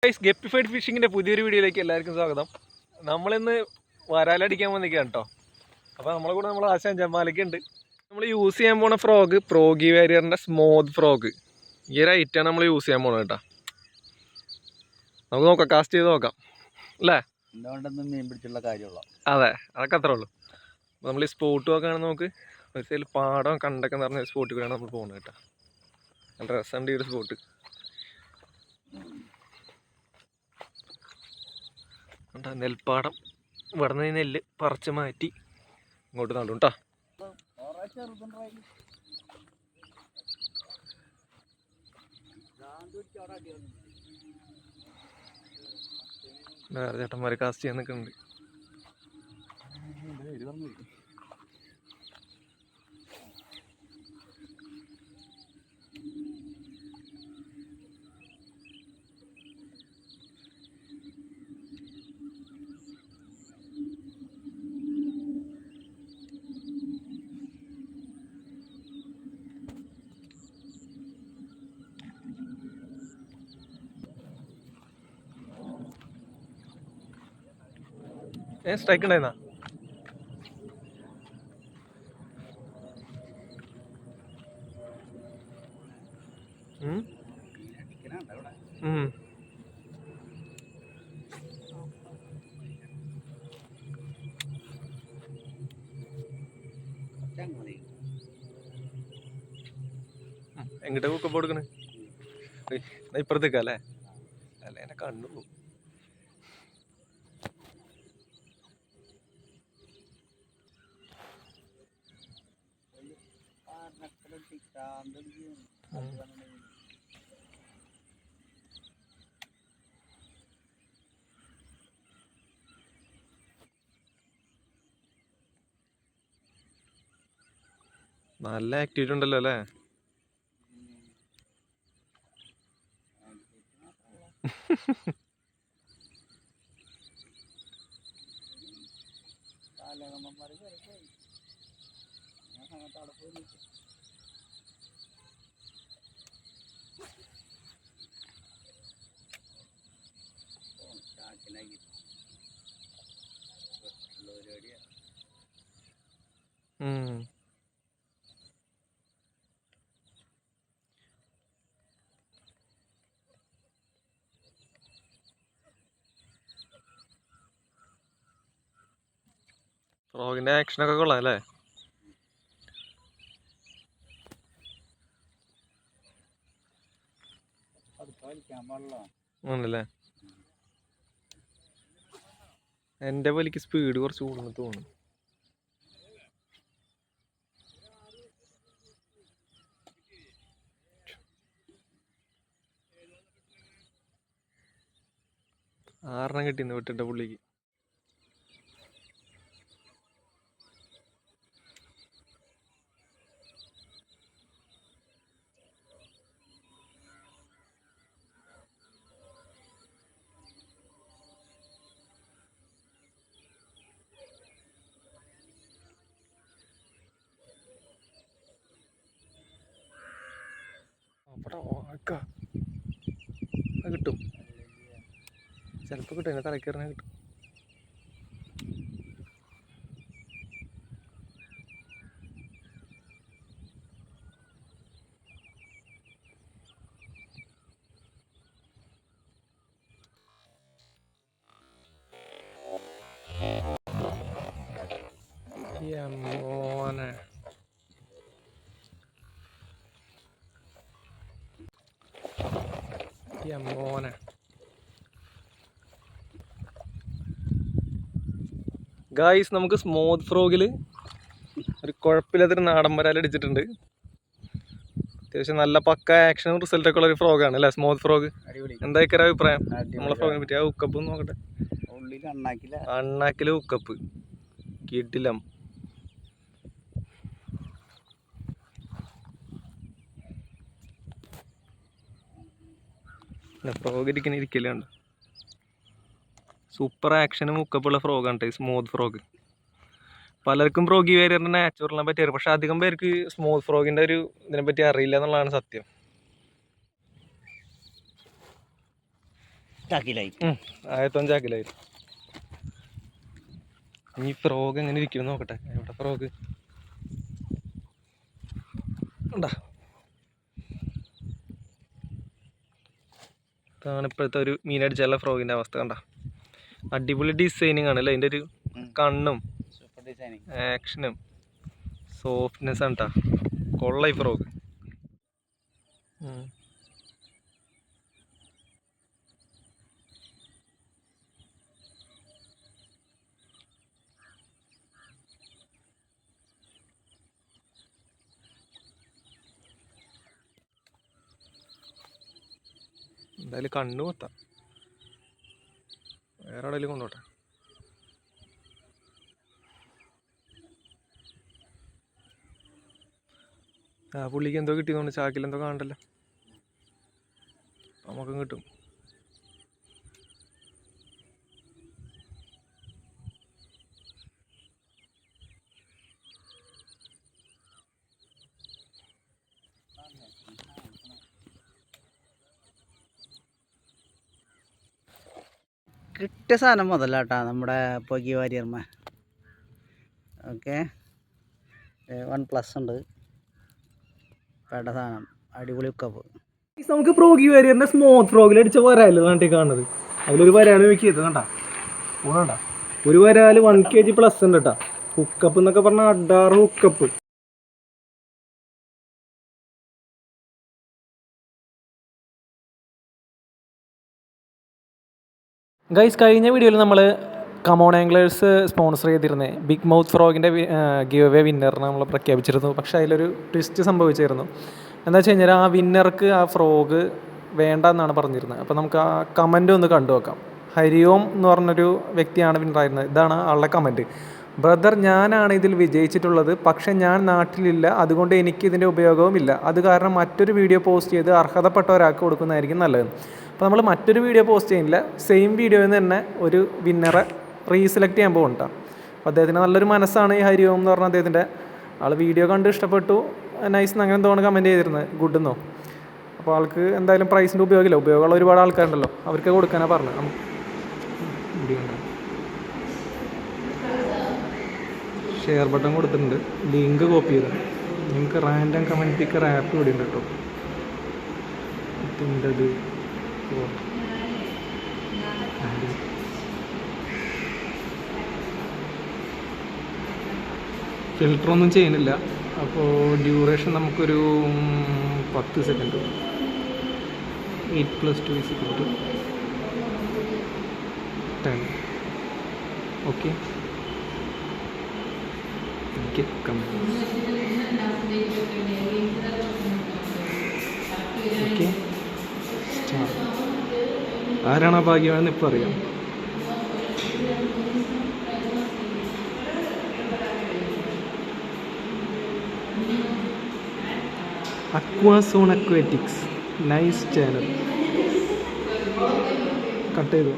ഗപ്പിഫൈഡ് ഫിഷിങ്ങിൻ്റെ പുതിയൊരു വീഡിയോയിലേക്ക് എല്ലാവർക്കും സ്വാഗതം. നമ്മളിന്ന് വരാലടിക്കാൻ വന്നിരിക്കുകയാണ് കേട്ടോ. അപ്പോൾ നമ്മളെ കൂടെ നമ്മൾ ആശാൻ ജമാലയ്ക്ക് ഉണ്ട്. നമ്മൾ യൂസ് ചെയ്യാൻ പോണ ഫ്രോഗ് പ്രോഗി വാരിയറിൻ്റെ സ്മൂത്ത് ഫ്രോഗ്. ഈ ഒരു ഐറ്റാണ് നമ്മൾ യൂസ് ചെയ്യാൻ പോണത് കേട്ടോ. നമുക്ക് നോക്കാം, കാസ്റ്റ് ചെയ്ത് നോക്കാം അല്ലേ. മീൻ പിടിച്ചുള്ള കാര്യമുള്ള അതെ, അതൊക്കെ അത്രേ ഉള്ളൂ. അപ്പോൾ നമ്മൾ ഈ സ്പോട്ട് നോക്കുകയാണെങ്കിൽ നമുക്ക് ഒരു സൈഡിൽ പാടം കണ്ടൊക്കെ എന്ന് പറഞ്ഞ സ്പോട്ടിൽ കൂടെയാണ് നമ്മൾ പോകുന്നത് കേട്ടോ. നല്ല രസമുണ്ട് ഈ ഒരു സ്പോട്ട്. നെൽപ്പാടം ഇവിടെ നിന്ന് നെല്ല് പറിച്ച് മാറ്റി ഇങ്ങോട്ട് നടും കേട്ടോ. വേറെ ചേട്ടന്മാർ കാസ്റ്റ് ചെയ്യാൻ നിൽക്കുന്നുണ്ട്. സ്ട്രൈക്ക് ഉണ്ടായിരുന്നാ? എങ്ങോട്ടാ കുക്കപ്പ് കൊടുക്കണേ? ഇപ്പുറത്തേക്കാ അല്ലേ? അല്ല, എന്നെ കണ്ടു. നല്ല ആക്ടിവിറ്റി ഉണ്ടല്ലോ അല്ലേ? ഫ്രോഗിന്റെ ആക്ഷനൊക്കെ കൊള്ളാം അല്ലേ? ആണല്ലേ? എന്റെ വലിക്ക് സ്പീഡ് കുറച്ച് കൂടുന്നു തോന്നുന്നു. ആറെണ്ണം കിട്ടിന്ന് വിട്ടിട്ട പുള്ളിക്ക്. കിട്ടും, ചിലപ്പോ കിട്ടും. എന്നെ തലക്കേറിനെ കിട്ടും. മോനെ മോനെ ഗായ്സ്, നമുക്ക് സ്മൂത്ത് ഫ്രോഗിൽ ഒരു കുഴപ്പമില്ലാത്തൊരു നാടൻ വരാൽ അടിച്ചിട്ടുണ്ട്. അത്യാവശ്യം നല്ല പക്ക ആക്ഷനും റിസൾട്ടൊക്കെ ഉള്ള ഒരു ഫ്രോഗാണ് അല്ലേ സ്മൂത്ത് ഫ്രോഗ്? എന്തായിരിക്കും ഒരു അഭിപ്രായം നമ്മളെ ഫ്രോഗിനെ പറ്റി? ആ ഹുക്കപ്പ് നോക്കട്ടെ. അണ്ണാക്കില് ഹുക്കപ്പ് കിടിലം. ഫ്രോഗ് ഇരിക്കലുണ്ട്. സൂപ്പർ ആക്ഷനും ഹുക്കപ്പുള്ള ഫ്രോഗാണ് സ്മൂത്ത് ഫ്രോഗ്. പലർക്കും ഫ്രോഗി വാരിയറിന്റെ നാച്ചുറലിനെ പറ്റി അറിയാം, പക്ഷെ അധികം പേർക്ക് സ്മൂത്ത് ഫ്രോഗിന്റെ ഒരു ഇതിനെ പറ്റി അറിയില്ല എന്നുള്ളതാണ് സത്യം. ചാക്കിലായി. ആയത്തോൻ ചാക്കിലായി. ഈ ഫ്രോഗ് എങ്ങനെ ഇരിക്കും നോക്കട്ടെ. എവിടെ ഫ്രോഗ് ഉണ്ടാ? ഇതാണ് ഇപ്പോഴത്തെ ഒരു മീനടിച്ചുള്ള ഫ്രോഗിൻ്റെ അവസ്ഥ. കണ്ട അടിപൊളി ഡിസൈനിങ് ആണ് അല്ലേ? അതിൻ്റെ ഒരു കണ്ണും ആക്ഷനും സോഫ്റ്റ്നെസ് ആണ് കേട്ടോ. കൊള്ള ഈ ഫ്രോഗ്. എന്തായാലും കണ്ണു കൊത്താം. വേറെ എവിടെയെങ്കിലും കൊണ്ടോട്ടെ. ആ പുള്ളിക്ക് എന്തോ കിട്ടിയതുകൊണ്ട് ചാക്കിൽ എന്തോ കാണണ്ടല്ലോ. നമുക്കും കിട്ടും. കിട്ടിയ സാധനം മുതലാട്ടാ നമ്മുടെ പൊക്കി വാരിയർമ്മ. ഓക്കെ, 1+ ഉണ്ട്. വേണ്ട സാധനം, അടിപൊളി ഉക്കപ്പ്. നമുക്ക് ഫ്രോഗി വാരിയറിന്റെ സ്മോത്ത് ഫ്രോഗിൽ അടിച്ച വരാല് നാട്ടിൽ കാണുന്നത്. അതിലൊരു വരാല് വെക്കിയത് കണ്ട ഊണണ്ട. ഒരു വരാല് 1 kg+ ഉണ്ട് കേട്ടാ. ഹുക്കപ്പ് എന്നൊക്കെ പറഞ്ഞാൽ അഡാറ് ഹുക്കപ്പ്. ഗൈസ്, കഴിഞ്ഞ വീഡിയോയിൽ നമ്മൾ കമോൺ ആംഗ്ലേഴ്സ് സ്പോൺസർ ചെയ്തിരുന്നത് ബിഗ് മൗത്ത് ഫ്രോഗിൻ്റെ ഗിവ് അവേ വിന്നറിനെ നമ്മൾ പ്രഖ്യാപിച്ചിരുന്നു. പക്ഷേ അതിലൊരു ട്വിസ്റ്റ് സംഭവിച്ചിരുന്നു. എന്താ വെച്ച് കഴിഞ്ഞാൽ ആ വിന്നർക്ക് ആ ഫ്രോഗ് വേണ്ട എന്നാണ് പറഞ്ഞിരുന്നത്. അപ്പോൾ നമുക്ക് ആ കമൻ്റ് ഒന്ന് കണ്ടു നോക്കാം. ഹരിയോം എന്ന് പറഞ്ഞൊരു വ്യക്തിയാണ് വിന്നറായിരുന്നത്. ഇതാണ് ആളുടെ കമൻറ്റ്. ബ്രദർ, ഞാനാണ് ഇതിൽ വിജയിച്ചിട്ടുള്ളത്. പക്ഷേ ഞാൻ നാട്ടിലില്ല, അതുകൊണ്ട് എനിക്കിതിൻ്റെ ഉപയോഗവുമില്ല. അത് കാരണം മറ്റൊരു വീഡിയോ പോസ്റ്റ് ചെയ്ത് അർഹതപ്പെട്ട ഒരാൾക്ക് കൊടുക്കുന്നതായിരിക്കും നല്ലത്. അപ്പോൾ നമ്മൾ മറ്റൊരു വീഡിയോ പോസ്റ്റ് ചെയ്യുന്നില്ല, സെയിം വീഡിയോയിൽ നിന്ന് തന്നെ ഒരു വിന്നറെ റീസെലക്ട് ചെയ്യാൻ പോകുന്നുണ്ട്. അപ്പോൾ അദ്ദേഹത്തിന് നല്ലൊരു മനസ്സാണ് ഈ ഹരിയോം എന്ന് പറഞ്ഞ അദ്ദേഹത്തിൻ്റെ. ആൾ വീഡിയോ കണ്ട് ഇഷ്ടപ്പെട്ടു, നൈസ് അങ്ങനെ എന്തോന്ന് കമൻറ്റ് ചെയ്തിരുന്നത്, ഗുഡ് എന്നോ. അപ്പോൾ ആൾക്ക് എന്തായാലും പ്രൈസിൻ്റെ ഉപയോഗമില്ല. ഉപയോഗമുള്ള ഒരുപാട് ആൾക്കാരുണ്ടല്ലോ, അവർക്ക് കൊടുക്കാനാണ് പറഞ്ഞത്. ഷെയർ ബട്ടൺ കൊടുത്തിട്ടുണ്ട്, ലിങ്ക് കോപ്പി ചെയ്ത്. നിങ്ങൾക്ക് റാൻഡം കമൻറ്റ് പിക്കർ ആപ്പ് ഇവിടെ ഉണ്ട് കേട്ടോ. ഇതിൻ്റെത് ഫിൽറ്ററൊന്നും ചെയ്യുന്നില്ല. അപ്പോൾ ഡ്യൂറേഷൻ നമുക്കൊരു 10 സെക്കൻഡ്. 8 + 2 = 10. ഓക്കെ, ഓക്കെ, ആരാണ് ആ ഭാഗ്യമാണെന്ന് ഇപ്പോൾ അറിയാം. അക്വാസോൺ അക്വാറ്റിക്സ്, നൈസ് ചാനൽ. കട്ട് ചെയ്തു.